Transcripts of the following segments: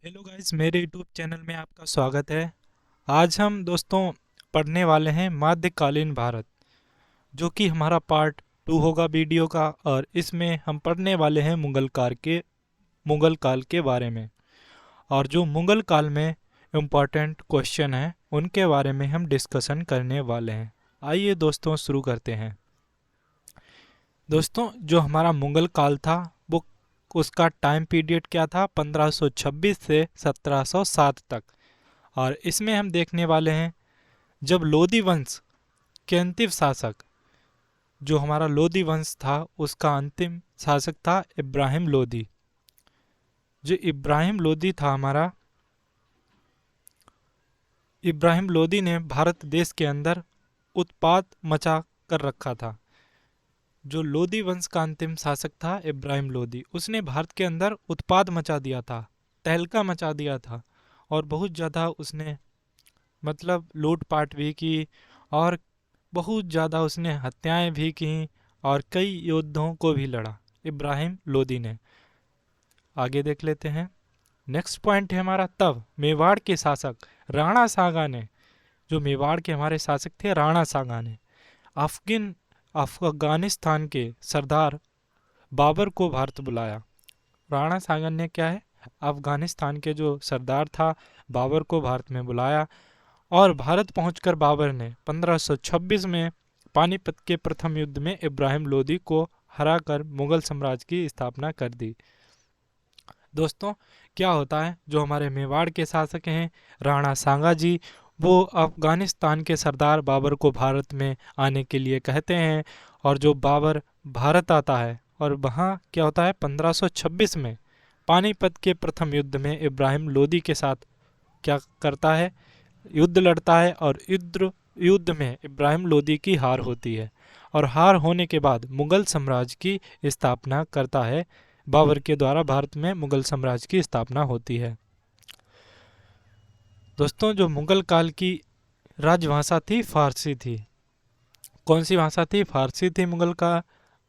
Hello guys, मेरे YouTube channel में आपका स्वागत है। आज हम दोस्तों पढ़ने वाले हैं मध्यकालीन भारत, जो कि हमारा पार्ट 2 होगा वीडियो का। और इसमें हम पढ़ने वाले हैं मुगल काल के बारे में। और जो मुगल काल में इम्पोर्टेंट क्वेश्चन हैं उनके बारे में हम डिस्कशन करने वाले हैं। आइए दोस्तों शुरू करते हैं। दोस्तों, जो हमारा मुगल काल था वो उसका टाइम पीरियड क्या था? 1526 से 1707 तक। और इसमें हम देखने वाले हैं जब लोदी वंश के अंतिम शासक, जो हमारा लोदी वंश था उसका अंतिम शासक था इब्राहिम लोदी। जो इब्राहिम लोदी था हमारा, इब्राहिम लोदी ने भारत देश के अंदर उत्पात मचा कर रखा था। जो लोदी वंश का अंतिम शासक था इब्राहिम लोदी, उसने भारत के अंदर उत्पात मचा दिया था, तहलका मचा दिया था। और बहुत ज़्यादा उसने मतलब लूटपाट भी की, और बहुत ज़्यादा उसने हत्याएं भी की, और कई योद्धाओं को भी लड़ा इब्राहिम लोदी ने। आगे देख लेते हैं। नेक्स्ट पॉइंट है हमारा, तब मेवाड़ के शासक राणा सांगा ने, जो मेवाड़ के हमारे शासक थे राणा सांगा ने, अफगिन अफगानिस्तान के सरदार बाबर को भारत बुलाया। राणा सांगा ने क्या है, अफगानिस्तान के जो सरदार था बाबर को भारत में बुलाया। और भारत पहुंचकर बाबर ने 1526 में पानीपत के प्रथम युद्ध में इब्राहिम लोदी को हराकर मुगल साम्राज्य की स्थापना कर दी। दोस्तों, क्या होता है, जो हमारे मेवाड़ के शासक हैं राणा सांगा जी, वो अफगानिस्तान के सरदार बाबर को भारत में आने के लिए कहते हैं। और जो बाबर भारत आता है, और वहाँ क्या होता है, 1526 में पानीपत के प्रथम युद्ध में इब्राहिम लोदी के साथ क्या करता है, युद्ध लड़ता है। और युद्ध में इब्राहिम लोदी की हार होती है। और हार होने के बाद मुगल साम्राज्य की स्थापना करता है। बाबर के द्वारा भारत में मुगल साम्राज्य की स्थापना होती है। दोस्तों, जो मुगल काल की राजभाषा थी फारसी थी। कौन सी भाषा थी? फारसी थी मुगल का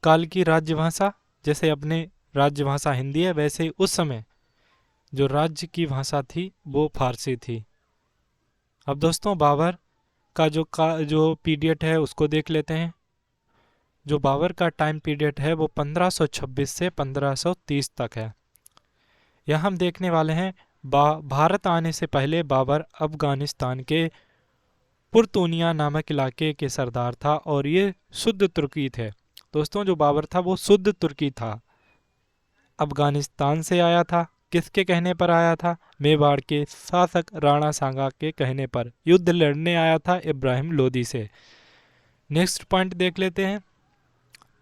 काल की राजभाषा। जैसे अपने राजभाषा हिंदी है, वैसे ही उस समय जो राज्य की भाषा थी वो फारसी थी। अब दोस्तों, बाबर का जो पीरियड है उसको देख लेते हैं। जो बाबर का टाइम पीरियड है वो 1526 से 1530 तक है। यह हम देखने वाले हैं। भारत आने से पहले बाबर अफगानिस्तान के पुर्तूनिया नामक इलाके के सरदार था, और ये शुद्ध तुर्की थे। दोस्तों, जो बाबर था वो शुद्ध तुर्की था, अफगानिस्तान से आया था। किसके कहने पर आया था? मेवाड़ के शासक राणा सांगा के कहने पर युद्ध लड़ने आया था इब्राहिम लोदी से। नेक्स्ट पॉइंट देख लेते हैं।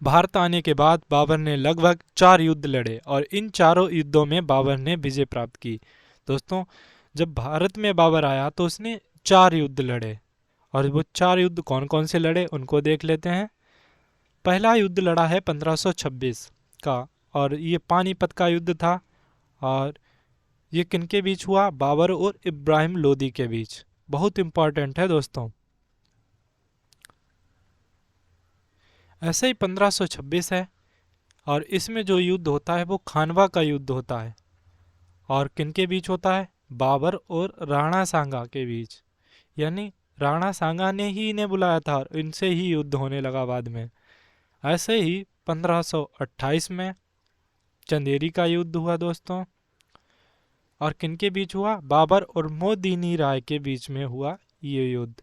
भारत आने के बाद बाबर ने लगभग 4 युद्ध लड़े, और इन चारों युद्धों में बाबर ने विजय प्राप्त की। दोस्तों, जब भारत में बाबर आया तो उसने 4 युद्ध लड़े। और वो 4 युद्ध कौन कौन से लड़े उनको देख लेते हैं। पहला युद्ध लड़ा है 1526 का, और ये पानीपत का युद्ध था। और ये किनके बीच हुआ? बाबर और इब्राहिम लोदी के बीच। बहुत इंपॉर्टेंट है दोस्तों। ऐसे ही 1526 है, और इसमें जो युद्ध होता है वो खानवा का युद्ध होता है। और किनके बीच होता है? बाबर और राणा सांगा के बीच। यानी राणा सांगा ने ही इन्हें बुलाया था, और इनसे ही युद्ध होने लगा बाद में। ऐसे ही 1528 में चंदेरी का युद्ध हुआ दोस्तों। और किनके बीच हुआ? बाबर और मोदिनी राय के बीच में हुआ ये युद्ध।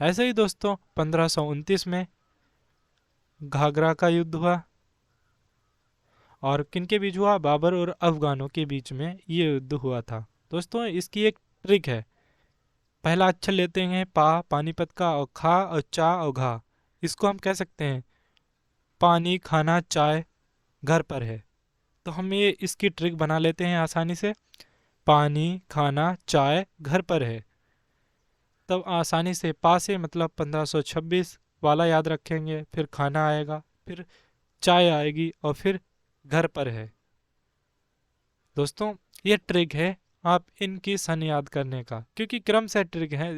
ऐसे ही दोस्तों 1529 में घाघरा का युद्ध हुआ। और किनके बीच हुआ? बाबर और अफगानों के बीच में ये युद्ध हुआ था। दोस्तों, इसकी एक ट्रिक है। पहला अक्षर लेते हैं पानीपत का, और खा और चा और घा। इसको हम कह सकते हैं पानी खाना चाय घर पर है। तो हम ये इसकी ट्रिक बना लेते हैं आसानी से। पानी खाना चाय घर पर है। तब आसानी से पा से मतलब 1526 वाला याद रखेंगे, फिर खाना आएगा, फिर चाय आएगी, और फिर घर पर है। दोस्तों, ये ट्रिक है आप इनकी सन याद करने का, क्योंकि क्रम से ट्रिक है।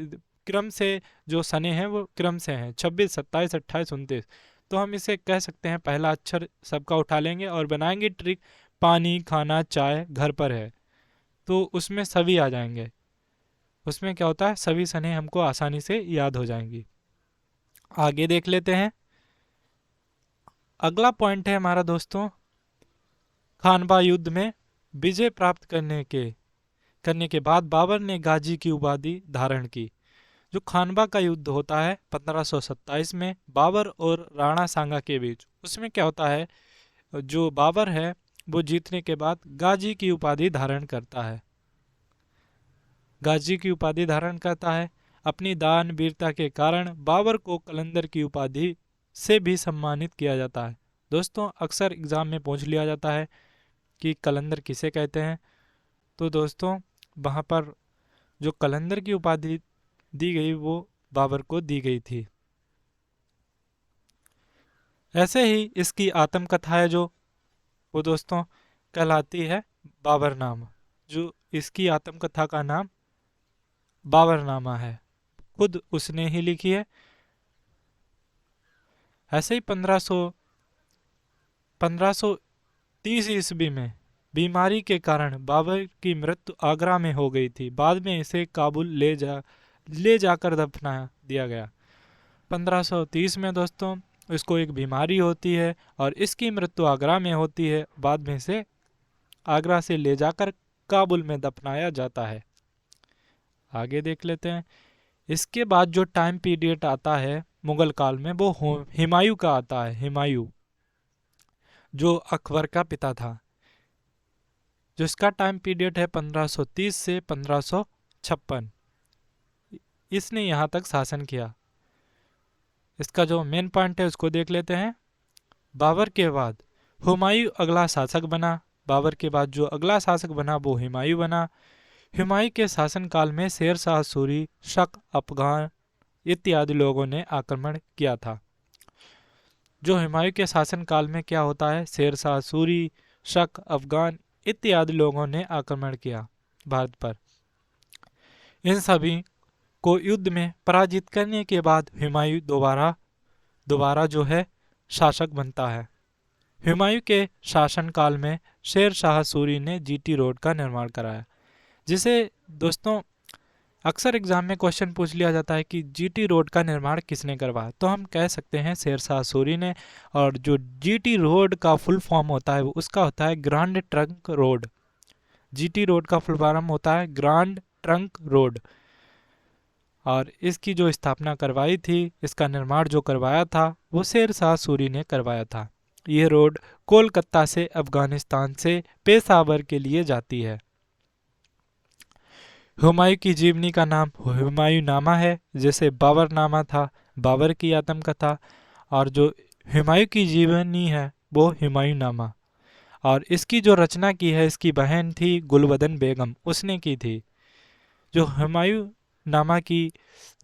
क्रम से जो सने हैं वो क्रम से हैं, 26 27 28 29। तो हम इसे कह सकते हैं, पहला अक्षर सबका उठा लेंगे और बनाएंगे ट्रिक पानी खाना चाय घर पर है। तो उसमें सभी आ जाएंगे। उसमें क्या होता है, सभी सने हमको आसानी से याद हो जाएंगी। आगे देख लेते हैं। अगला पॉइंट है हमारा दोस्तों, खानवा युद्ध में विजय प्राप्त करने के बाद बाबर ने गाजी की उपाधि धारण की। जो खानवा का युद्ध होता है 1527 में बाबर और राणा सांगा के बीच, उसमें क्या होता है, जो बाबर है वो जीतने के बाद गाजी की उपाधि धारण करता है। गाजी की उपाधि धारण करता है। अपनी दान वीरता के कारण बाबर को कलंदर की उपाधि से भी सम्मानित किया जाता है। दोस्तों अक्सर एग्जाम में पूछ लिया जाता है कि कलंदर किसे कहते हैं। तो दोस्तों वहाँ पर जो कलंदर की उपाधि दी गई वो बाबर को दी गई थी। ऐसे ही इसकी आत्मकथा है जो, वो दोस्तों कहलाती है बाबरनामा। जो इसकी आत्मकथा का नाम बाबरनामा है, खुद उसने ही लिखी है। ऐसे ही 1530 ईस्वी में बीमारी के कारण बाबर की मृत्यु आगरा में हो गई थी। बाद में इसे काबुल ले जाकर दफना दिया गया। 1530 में दोस्तों इसको एक बीमारी होती है और इसकी मृत्यु आगरा में होती है। बाद में इसे आगरा से ले जाकर काबुल में दफनाया जाता है। आगे देख लेते हैं। इसके बाद जो टाइम पीरियड आता है मुगल काल में, वो हुमायूं का आता है। हुमायूं जो अकबर का पिता था, जो इसका टाइम पीरियड है 1530 से 1556। इसने यहाँ तक शासन किया। इसका जो मेन पॉइंट है उसको देख लेते हैं। बाबर के बाद हुमायूं अगला शासक बना। बाबर के बाद जो अगला शासक बना वो हुमायूं बना। हुमायूं के शासनकाल में शेर शाह सूरी, शक, अफगान इत्यादि लोगों ने आक्रमण किया था। जो हुमायूं के शासनकाल में क्या होता है, शेर शाह सूरी, शक, अफगान इत्यादि लोगों ने आक्रमण किया भारत पर। इन सभी को युद्ध में पराजित करने के बाद हुमायूं दोबारा जो है शासक बनता है। हुमायूं के शासनकाल में शेर शाह सूरी ने जीटी रोड का निर्माण कराया, जिसे दोस्तों अक्सर एग्जाम में क्वेश्चन पूछ लिया जाता है कि जीटी रोड का निर्माण किसने करवाया। तो हम कह सकते हैं शेर शाह सूरी ने। और जो जीटी रोड का फुल फॉर्म होता है वो उसका होता है grand trunk road. GT road का फुल फॉर्म होता है ग्रांड ट्रंक रोड। और इसकी जो स्थापना करवाई थी, इसका निर्माण जो करवाया था वो शेर शाह सूरी ने करवाया था। ये रोड कोलकाता से अफगानिस्तान से पेशावर के लिए जाती है। हुमायूं की जीवनी का नाम हुमायूं नामा है, जैसे बाबर नामा था, बाबर की आत्मकथा। और जो हुमायूं की जीवनी है वो हुमायूं नामा। और इसकी जो रचना की है इसकी बहन थी गुलबदन बेगम, उसने की थी। जो हुमायूं नामा की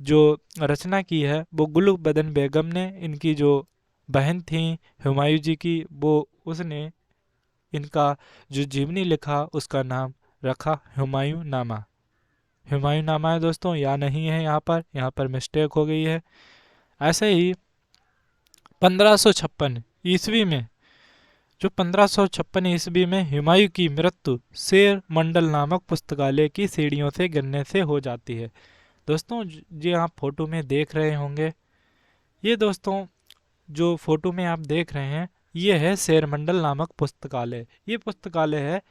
जो रचना की है वो गुलबदन बेगम ने, इनकी जो बहन थी हुमायूं जी की, वो उसने इनका जो जीवनी लिखा उसका नाम रखा हुमायूं नामा। हुमायूं नामा है दोस्तों, या नहीं है, यहाँ पर मिस्टेक हो गई है। ऐसे ही 1556 ईस्वी में, जो 1556 ईस्वी में हुमायूं की मृत्यु शेर मंडल नामक पुस्तकालय की सीढ़ियों से गिरने से हो जाती है। दोस्तों जी आप फोटो में देख रहे होंगे, ये दोस्तों जो फोटो में आप देख रहे हैं ये है शेर मंडल नामक पुस्तकालय। ये पुस्तकालय है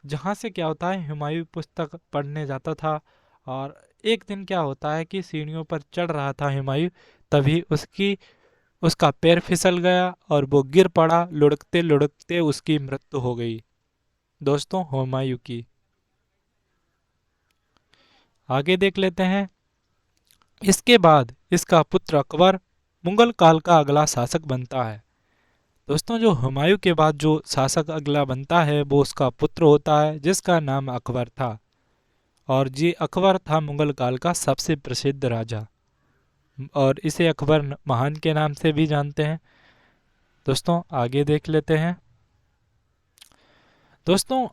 जहाँ से क्या होता है, हुमायूं पुस्तक पढ़ने जाता था। और एक दिन क्या होता है कि सीढ़ियों पर चढ़ रहा था हुमायूं, तभी उसका पैर फिसल गया और वो गिर पड़ा। लुढ़कते लुढ़कते उसकी मृत्यु हो गई दोस्तों हुमायूं की। आगे देख लेते हैं। इसके बाद इसका पुत्र अकबर मुगल काल का अगला शासक बनता है। दोस्तों जो हुमायूं के बाद जो शासक अगला बनता है वो उसका पुत्र होता है, जिसका नाम अकबर था। और ये अकबर था मुगल काल का सबसे प्रसिद्ध राजा, और इसे अकबर महान के नाम से भी जानते हैं। दोस्तों आगे देख लेते हैं। दोस्तों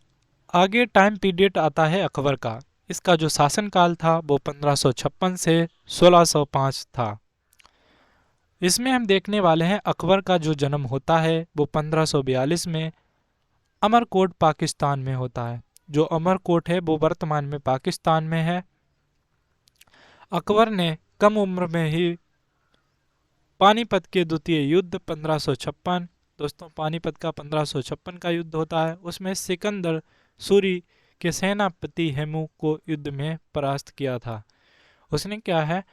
आगे टाइम पीरियड आता है अकबर का। इसका जो शासनकाल था वो 1556 से 1605 था। इसमें हम देखने वाले हैं अकबर का जो जन्म होता है वो 1542 में अमरकोट पाकिस्तान में होता है। जो अमरकोट है वो वर्तमान में पाकिस्तान में है। अकबर ने कम उम्र में ही पानीपत के द्वितीय युद्ध 1556, दोस्तों पानीपत का 1556 का युद्ध होता है, उसमें सिकंदर सूरी के सेनापति हेमू को युद्ध में परास्त किया था। उसने क्या है,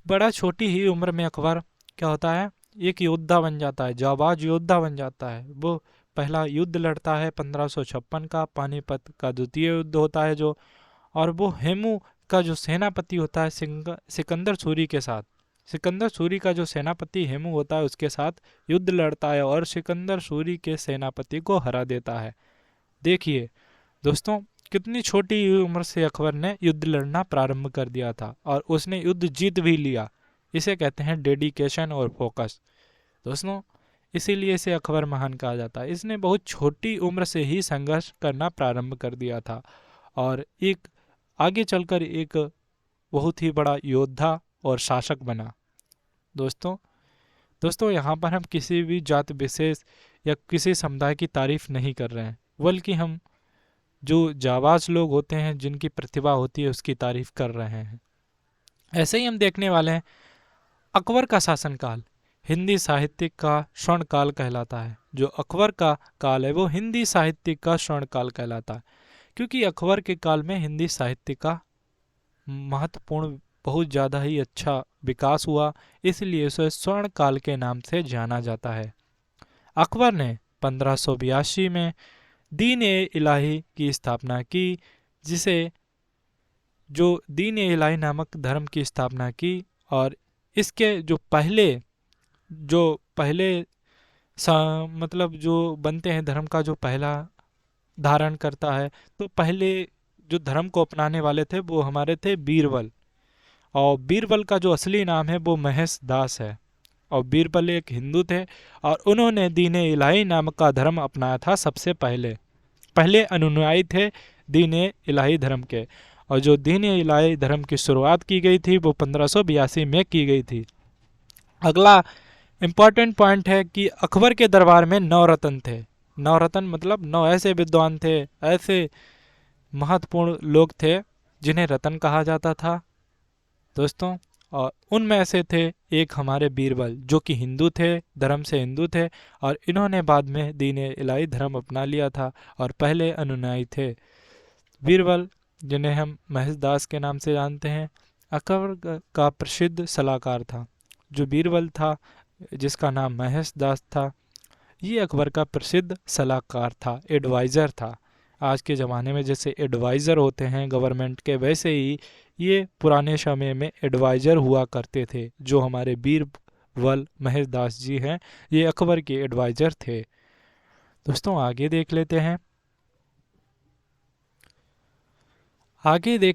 बड़ा छोटी ही उम्र में अकबर क्या होता है, एक योद्धा बन जाता है, जाबाज योद्धा बन जाता है। वो पहला युद्ध लड़ता है 1556 का, पानीपत का द्वितीय युद्ध होता है जो, और वो हेमू का जो सेनापति होता है सिकंदर सूरी के साथ, सिकंदर सूरी का जो सेनापति हेमू होता है उसके साथ युद्ध लड़ता है और सिकंदर सूरी के सेनापति को हरा देता है। देखिए दोस्तों, कितनी छोटी उम्र से अकबर ने युद्ध लड़ना प्रारंभ कर दिया था और उसने युद्ध जीत भी लिया। इसे कहते हैं डेडिकेशन और फोकस। दोस्तों इसीलिए इसे अकबर महान कहा जाता है। इसने बहुत छोटी उम्र से ही संघर्ष करना प्रारंभ कर दिया था और एक आगे चलकर एक बहुत ही बड़ा योद्धा और शासक बना। दोस्तों यहाँ पर हम किसी भी जात विशेष या किसी समुदाय की तारीफ नहीं कर रहे हैं, बल्कि हम जो जाबाज लोग होते हैं, जिनकी प्रतिभा होती है, उसकी तारीफ कर रहे हैं। ऐसे ही हम देखने वाले हैं अकबर का शासनकाल हिंदी साहित्य का स्वर्ण काल कहलाता है। जो अकबर का काल है वो हिंदी साहित्य का स्वर्ण काल कहलाता है, क्योंकि अकबर के काल में हिंदी साहित्य का महत्वपूर्ण बहुत ज़्यादा ही अच्छा विकास हुआ, इसलिए उसे स्वर्ण काल के नाम से जाना जाता है। अकबर ने 1582 में दीन ए इलाही की स्थापना की, जिसे जो दीन ए इलाही नामक धर्म की स्थापना की, और इसके जो पहले मतलब जो बनते हैं धर्म का जो पहला धारण करता है, तो पहले जो धर्म को अपनाने वाले थे वो हमारे थे बीरबल, और बीरबल का जो असली नाम है वो महेश दास है। और बीरबल एक हिंदू थे और उन्होंने दीन ए इलाही नामक का धर्म अपनाया था। सबसे पहले अनुयायी थे दीन ए इलाही धर्म के, और जो दीन ए इलाही धर्म की शुरुआत की गई थी वो 1582 में की गई थी। अगला इम्पॉर्टेंट पॉइंट है कि अकबर के दरबार में 9 रत्न थे। 9 रत्न मतलब 9 ऐसे विद्वान थे, ऐसे महत्वपूर्ण लोग थे जिन्हें रत्न कहा जाता था दोस्तों। और उनमें से थे एक हमारे बीरबल, जो कि हिंदू थे, धर्म से हिंदू थे, और इन्होंने बाद में दीन ए इलाही धर्म अपना लिया था और पहले अनुयायी थे। बीरबल, जिन्हें हम महेश दास के नाम से जानते हैं, अकबर का प्रसिद्ध सलाहकार था। जो बीरबल था, जिसका नाम महेश दास था, ये अकबर का प्रसिद्ध सलाहकार था, एडवाइज़र था। आज के ज़माने में जैसे एडवाइज़र होते हैं गवर्नमेंट के, वैसे ही ये पुराने समय में एडवाइज़र हुआ करते थे। जो हमारे बीरबल महेश दास जी हैं, ये अकबर के एडवाइज़र थे। दोस्तों आगे देख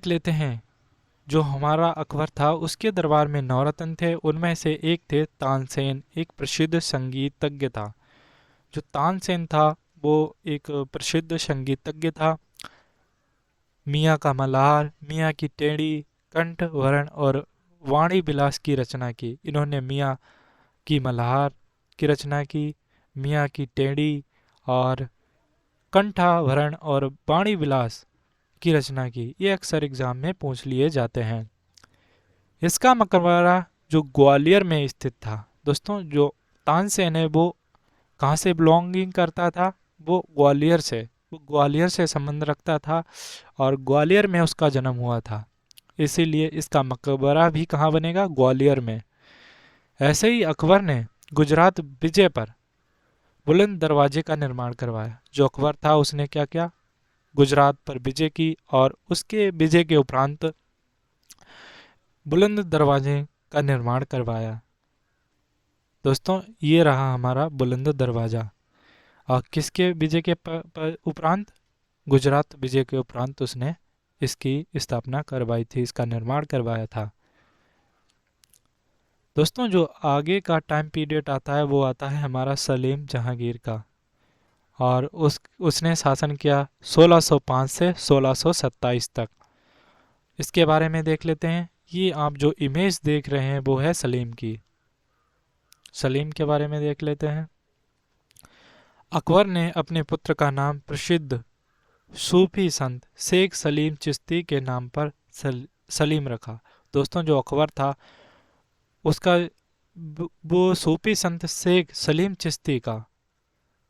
लेते हैं जो हमारा अकबर था उसके दरबार में 9 रत्न थे। उनमें से एक थे तानसेन, एक प्रसिद्ध संगीतज्ञ था। जो तानसेन था वो एक प्रसिद्ध संगीतज्ञ था। मियाँ का मल्हार, मियाँ की टेढ़ी, कंठ वरण और वाणी विलास की रचना की। इन्होंने मियाँ की मल्हार की रचना की, मियाँ की टेढ़ी और कंठाभरण और वाणी विलास की रचना की। ये अक्सर एग्जाम में पूछ लिए जाते हैं। इसका मकबरा जो ग्वालियर में स्थित था। दोस्तों जो तानसेन है वो कहाँ से बिलोंगिंग करता था, वो ग्वालियर से संबंध रखता था और ग्वालियर में उसका जन्म हुआ था, इसीलिए इसका मकबरा भी कहाँ बनेगा, ग्वालियर में। ऐसे ही अकबर ने गुजरात विजय पर बुलंद दरवाजे का निर्माण करवाया। जो अकबर था उसने क्या किया, गुजरात पर विजय की और उसके विजय के उपरांत बुलंद दरवाजे का निर्माण करवाया। दोस्तों ये रहा हमारा बुलंद दरवाज़ा। और किसके विजय के उपरांत, गुजरात विजय के उपरांत उसने इसकी स्थापना करवाई थी, इसका निर्माण करवाया था। दोस्तों जो आगे का टाइम पीरियड आता है वो आता है हमारा सलीम जहांगीर का, और उसने शासन किया 1605 से 1627 तक। इसके बारे में देख लेते हैं। ये आप जो इमेज देख रहे हैं वो है सलीम की। सलीम के बारे में देख लेते हैं। अकबर ने अपने पुत्र का नाम प्रसिद्ध सूफी संत शेख सलीम चिश्ती के नाम पर सलीम रखा। दोस्तों जो अकबर था उसका वो सूफी संत शेख सलीम चिश्ती का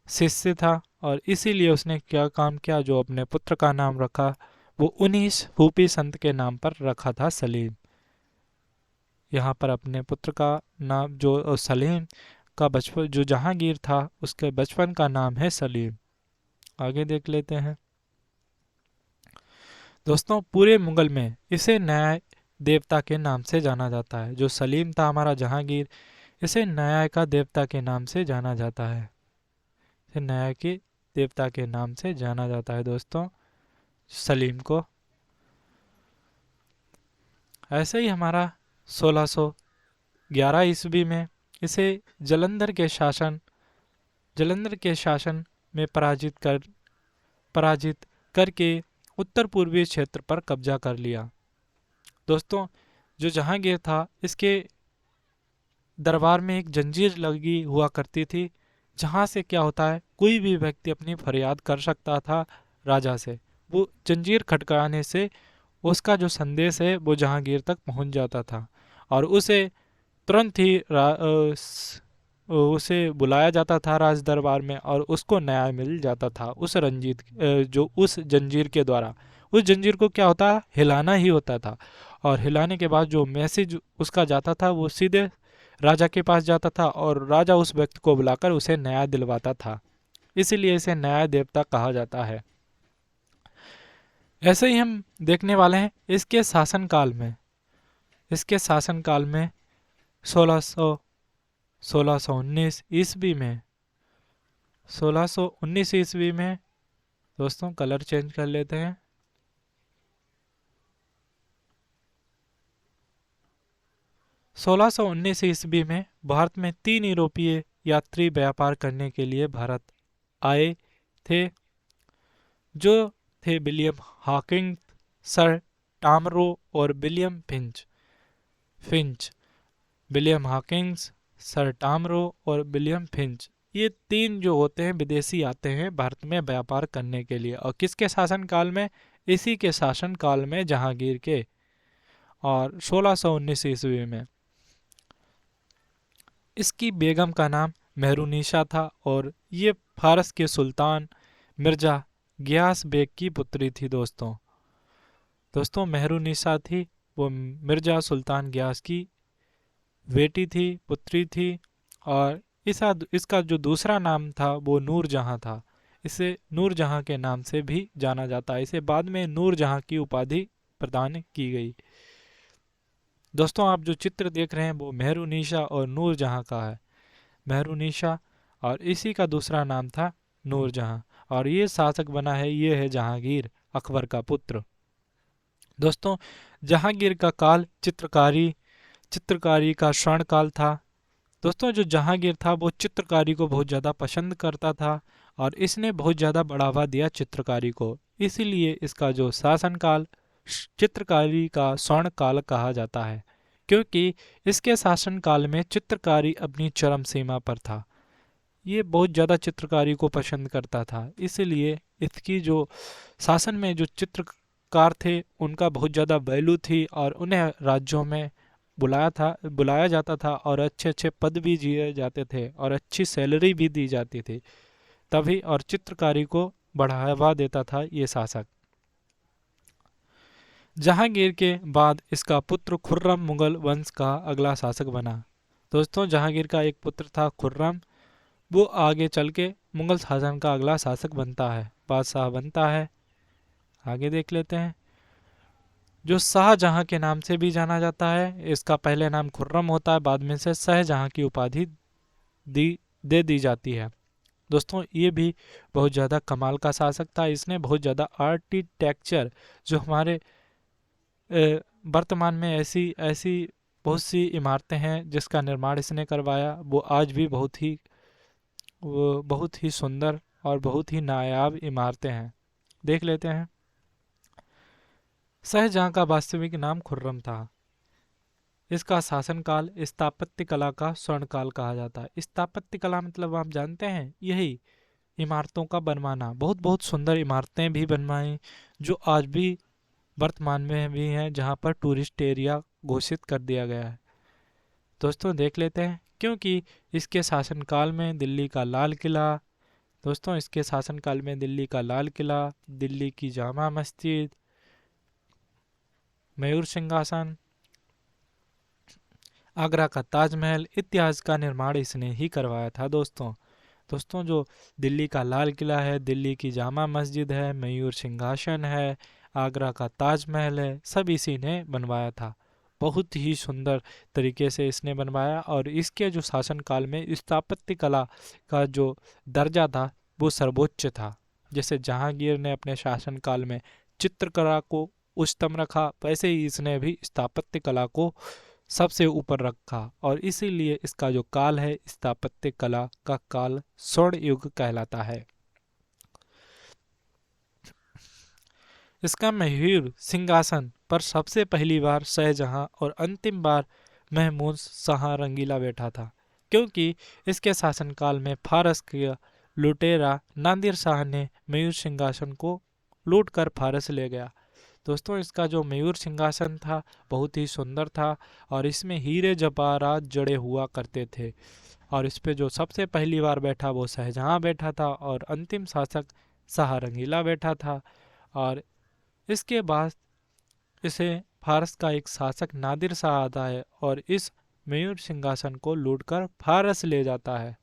शिष्य था, और इसीलिए उसने क्या काम किया, जो अपने पुत्र का नाम रखा वो उन्हीं सूफी संत के नाम पर रखा था, सलीम। यहाँ पर अपने पुत्र का नाम जो सलीम का बचपन जो जहांगीर था उसके बचपन का नाम है सलीम। आगे देख लेते हैं। दोस्तों पूरे मुगल में इसे न्याय देवता के नाम से जाना जाता है। जो सलीम था हमारा जहांगीर, इसे न्याय का देवता के नाम से जाना जाता है। इसे न्याय के देवता के नाम से जाना जाता है दोस्तों सलीम को। ऐसे ही हमारा 1611 ईस्वी में इसे जलंधर के शासन में पराजित करके उत्तर पूर्वी क्षेत्र पर कब्जा कर लिया। दोस्तों जो जहांगीर था इसके दरबार में एक जंजीर लगी हुआ करती थी, जहां से क्या होता है कोई भी व्यक्ति अपनी फरियाद कर सकता था राजा से। वो जंजीर खटकाने से उसका जो संदेश है वो जहांगीर तक पहुंच जाता था, और उसे तुरंत ही उसे बुलाया जाता था राज दरबार में, और उसको न्याय मिल जाता था जो उस जंजीर के द्वारा। उस जंजीर को क्या होता हिलाना ही होता था, और हिलाने के बाद जो मैसेज उसका जाता था वो सीधे राजा के पास जाता था, और राजा उस व्यक्ति को बुलाकर उसे न्याय दिलवाता था। इसीलिए इसे न्याय देवता कहा जाता है। ऐसे ही हम देखने वाले हैं इसके शासनकाल में 1619 ईस्वी में 1619 ईस्वी में दोस्तों कलर चेंज कर लेते हैं। 1619 ईस्वी में भारत में 3 यूरोपीय यात्री व्यापार करने के लिए भारत आए थे, जो थे विलियम हॉकिंस, सर टामरो और William Finch. William Hawkins, sir Thomas Roe और विलियम फिंच, ये 3 जो होते हैं विदेशी आते हैं भारत में व्यापार करने के लिए। और किसके शासनकाल में? इसी के शासनकाल में जहांगीर के, और 1619 ईस्वी में। इसकी बेगम का नाम मेहरुनिशा था, और ये फारस के सुल्तान मिर्जा गियास बेग की पुत्री थी। दोस्तों मेहरुनिशा थी वो मिर्जा सुल्तान गियास की बेटी थी, पुत्री थी। और इसका जो दूसरा नाम था वो नूरजहां था। इसे नूरजहां के नाम से भी जाना जाता है। इसे बाद में नूरजहां की उपाधि प्रदान की गई। दोस्तों आप जो चित्र देख रहे हैं वो मेहरुनिशा और नूरजहां का है। मेहरुनिशा और इसी का दूसरा नाम था नूरजहां, और ये शासक बना है, ये है जहांगीर, अकबर का पुत्र। दोस्तों जहांगीर का काल चित्रकारी का स्वर्ण काल था। दोस्तों जो जहांगीर था वो चित्रकारी को बहुत ज़्यादा पसंद करता था, और इसने बहुत ज़्यादा बढ़ावा दिया चित्रकारी को। इसीलिए इसका जो शासनकाल चित्रकारी का स्वर्ण काल कहा जाता है, क्योंकि इसके शासनकाल में चित्रकारी अपनी चरम सीमा पर था। ये बहुत ज़्यादा चित्रकारी को पसंद करता था, इसलिए इसकी जो शासन में जो चित्रकार थे उनका बहुत ज़्यादा वैल्यू थी, और उन्हें राज्यों में बुलाया जाता था, और अच्छे अच्छे पद भी दिए जाते थे, और अच्छी सैलरी भी दी जाती थी तभी। और चित्रकारी को बढ़ावा देता था ये शासक। जहांगीर के बाद इसका पुत्र खुर्रम मुगल वंश का अगला शासक बना। दोस्तों जहांगीर का एक पुत्र था खुर्रम, वो आगे चल के मुगल शासन का अगला शासक बनता है, बादशाह बनता है। आगे देख लेते हैं। जो शाहजहां के नाम से भी जाना जाता है, इसका पहले नाम खुर्रम होता है, बाद में से शाहजहां की उपाधि दे दी जाती है। दोस्तों ये भी बहुत ज़्यादा कमाल का शासक था। इसने बहुत ज़्यादा आर्किटेक्चर, जो हमारे वर्तमान में ऐसी ऐसी बहुत सी इमारतें हैं जिसका निर्माण इसने करवाया, वो आज भी बहुत ही सुंदर और बहुत ही नायाब इमारतें हैं। देख लेते हैं। शाहजहां का वास्तविक नाम खुर्रम था। इसका शासनकाल स्थापत्य कला का स्वर्णकाल कहा जाता है। स्थापत्य कला मतलब आप जानते हैं, यही इमारतों का बनवाना, बहुत बहुत सुंदर इमारतें भी बनवाई जो आज भी वर्तमान में भी हैं, जहाँ पर टूरिस्ट एरिया घोषित कर दिया गया है। दोस्तों देख लेते हैं, क्योंकि इसके शासनकाल में दिल्ली का लाल किला, दोस्तों इसके शासनकाल में दिल्ली का लाल किला, दिल्ली की जामा मस्जिद, मयूर सिंहासन, आगरा का ताजमहल इत्यादि का निर्माण इसने ही करवाया था। दोस्तों दोस्तों जो दिल्ली का लाल किला है, दिल्ली की जामा मस्जिद है, मयूर सिंहासन है, आगरा का ताजमहल है, सब इसी ने बनवाया था। बहुत ही सुंदर तरीके से इसने बनवाया, और इसके जो शासनकाल में स्थापत्य कला का जो दर्जा था वो सर्वोच्च था। जैसे जहांगीर ने अपने शासनकाल में चित्रकला को उच्चतम रखा, वैसे ही इसने भी स्थापत्य कला को सबसे ऊपर रखा, और इसीलिए इसका जो काल है स्थापत्य कला का काल स्वर्ण युग कहलाता है। इसका मयूर सिंहासन पर सबसे पहली बार शाहजहां और अंतिम बार महमूद शाह रंगीला बैठा था, क्योंकि इसके शासनकाल में फारस के लुटेरा नादिर शाह ने मयूर सिंहासन को लूट कर फारस ले गया। दोस्तों इसका जो मयूर सिंहासन था बहुत ही सुंदर था, और इसमें हीरे जवाहरात जड़े हुआ करते थे, और इस पे जो सबसे पहली बार बैठा वो शाहजहां बैठा था, और अंतिम शासक शाह रंगीला बैठा था। और इसके बाद इसे फारस का एक शासक नादिर शाह आता है और इस मयूर सिंहासन को लूटकर फारस ले जाता है।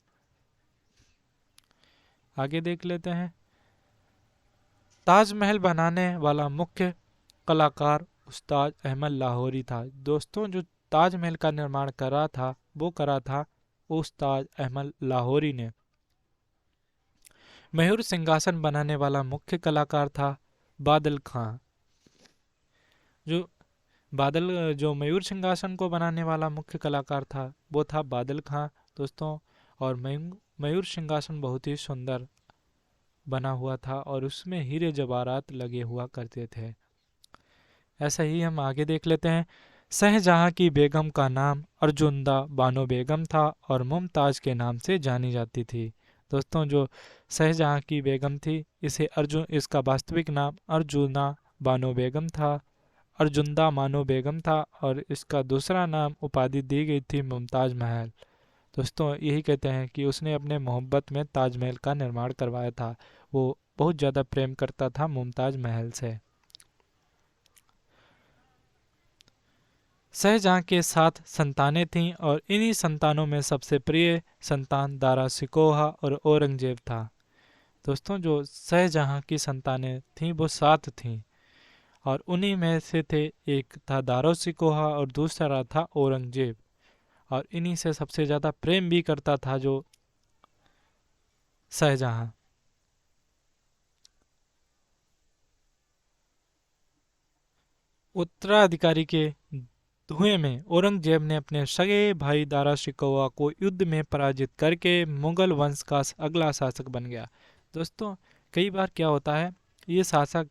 आगे देख लेते हैं। ताजमहल बनाने वाला मुख्य कलाकार उस्ताद अहमद लाहौरी था। दोस्तों जो ताजमहल का निर्माण करा था वो करा था उस्ताद अहमद लाहौरी ने। मयूर सिंहासन बनाने वाला मुख्य कलाकार था बादल खां। जो जो मयूर सिंहासन को बनाने वाला मुख्य कलाकार था वो था बादल खां। दोस्तों और मयूर सिंहासन बहुत ही सुंदर बना हुआ था, और उसमें हीरे जवाहरात लगे हुआ करते थे। ऐसा ही हम आगे देख लेते हैं। शाहजहां की बेगम का नाम अर्जुंदा बानो बेगम था और मुमताज के नाम से जानी जाती थी। दोस्तों जो शाहजहां की बेगम थी इसका वास्तविक नाम अर्जुना बानो बेगम था, अर्जुंदा मानो बेगम था, और इसका दूसरा नाम उपाधि दी गई थी मुमताज महल। दोस्तों यही कहते हैं कि उसने अपने मोहब्बत में ताजमहल का निर्माण करवाया था। वो बहुत ज़्यादा प्रेम करता था मुमताज महल से। शाहजहां के 7 संतानें थीं, और इन्हीं संतानों में सबसे प्रिय संतान दारा शिकोहा और औरंगजेब था। दोस्तों जो शाहजहां की संतानें थीं वो 7 थीं, और उन्हीं में से थे एक था दारा शिकोहा और दूसरा था औरंगजेब, और इन्हीं से सबसे ज़्यादा प्रेम भी करता था जो शाहजहां। उत्तराधिकारी के धुएं में औरंगजेब ने अपने सगे भाई दारा शिकोहा को युद्ध में पराजित करके मुगल वंश का अगला शासक बन गया। दोस्तों कई बार क्या होता है, ये शासक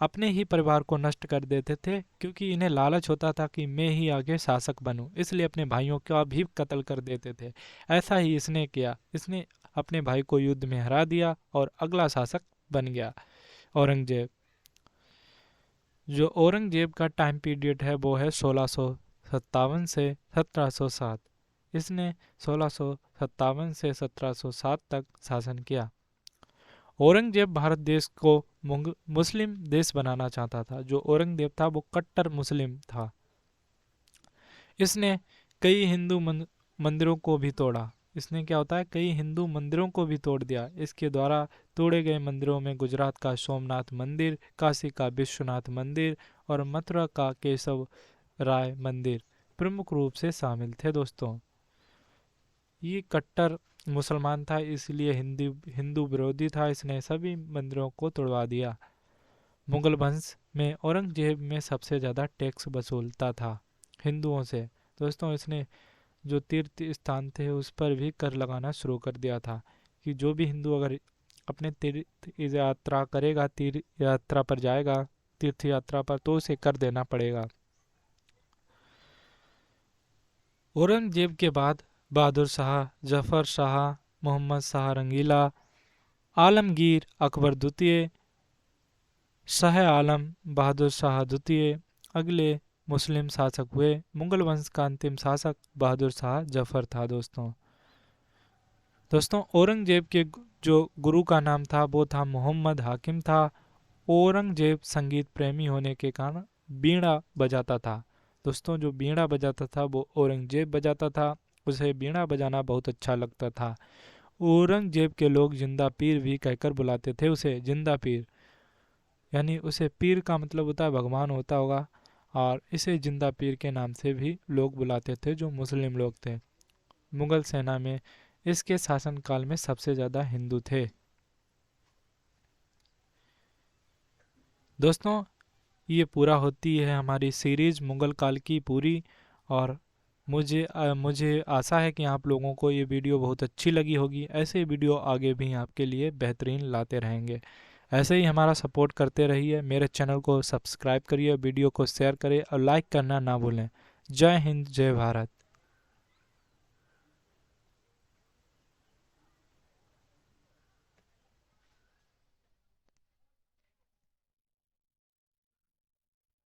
अपने ही परिवार को नष्ट कर देते थे, क्योंकि इन्हें लालच होता था कि मैं ही आगे शासक बनूं, इसलिए अपने भाइयों का भी कत्ल कर देते थे। ऐसा ही इसने किया, इसने अपने भाई को युद्ध में हरा दिया और अगला शासक बन गया औरंगजेब। जो औरंगजेब का टाइम पीरियड है वो है 1657 से 1707। इसने 1657 से 1707 तक शासन किया। औरंगजेब भारत देश को मुस्लिम देश बनाना चाहता था। जो औरंगजेब था वो कट्टर मुस्लिम था। इसने कई हिंदू मंदिरों को भी तोड़ा। इसने क्या होता है, कई हिंदू मंदिरों को भी तोड़ दिया। इसके द्वारा तोड़े गए मंदिरों में गुजरात का सोमनाथ मंदिर, काशी का विश्वनाथ मंदिर और मथुरा का केशव राय मंदिर प्रमुख रूप से शामिल थे। दोस्तों ये कट्टर मुसलमान था, इसलिए हिंदू विरोधी था। इसने सभी मंदिरों को तोड़वा दिया। मुगल वंश में औरंगजेब में सबसे ज़्यादा टैक्स वसूलता था हिंदुओं से। दोस्तों इसने जो तीर्थ स्थान थे उस पर भी कर लगाना शुरू कर दिया था, कि जो भी हिंदू अगर अपने तीर्थ यात्रा करेगा, तीर्थ यात्रा पर जाएगा, तीर्थ यात्रा पर, तो उसे कर देना पड़ेगा। औरंगजेब के बाद बहादुर शाह, जफर शाह, मोहम्मद शाह रंगीला आलमगीर अकबर द्वितीय, शाह आलम बहादुर शाह द्वितीय अगले मुस्लिम शासक हुए। मुगल वंश का अंतिम शासक बहादुर शाह जफर था। दोस्तों औरंगजेब के जो गुरु का नाम था वो था मोहम्मद हाकिम था। औरंगजेब संगीत प्रेमी होने के कारण बीड़ा बजाता था। दोस्तों जो बीड़ा बजाता था वो औरंगजेब बजाता था, उसे बीड़ा बजाना बहुत अच्छा लगता था। औरंगजेब के लोग जिंदा पीर भी कहकर बुलाते थे उसे, जिंदा पीर, यानी उसे पीर का मतलब होता है भगवान होता होगा, और इसे जिंदा पीर के नाम से भी लोग बुलाते थे जो मुस्लिम लोग थे। मुगल सेना में इसके शासनकाल में सबसे ज़्यादा हिंदू थे। दोस्तों ये पूरा होती है हमारी सीरीज मुगल काल की पूरी, और मुझे आशा है कि आप लोगों को ये वीडियो बहुत अच्छी लगी होगी। ऐसे वीडियो आगे भी आपके लिए बेहतरीन लाते रहेंगे। ऐसे ही हमारा सपोर्ट करते रहिए। मेरे चैनल को सब्सक्राइब करिए, वीडियो को शेयर करिए और लाइक करना ना भूलें। जय हिंद, जय भारत।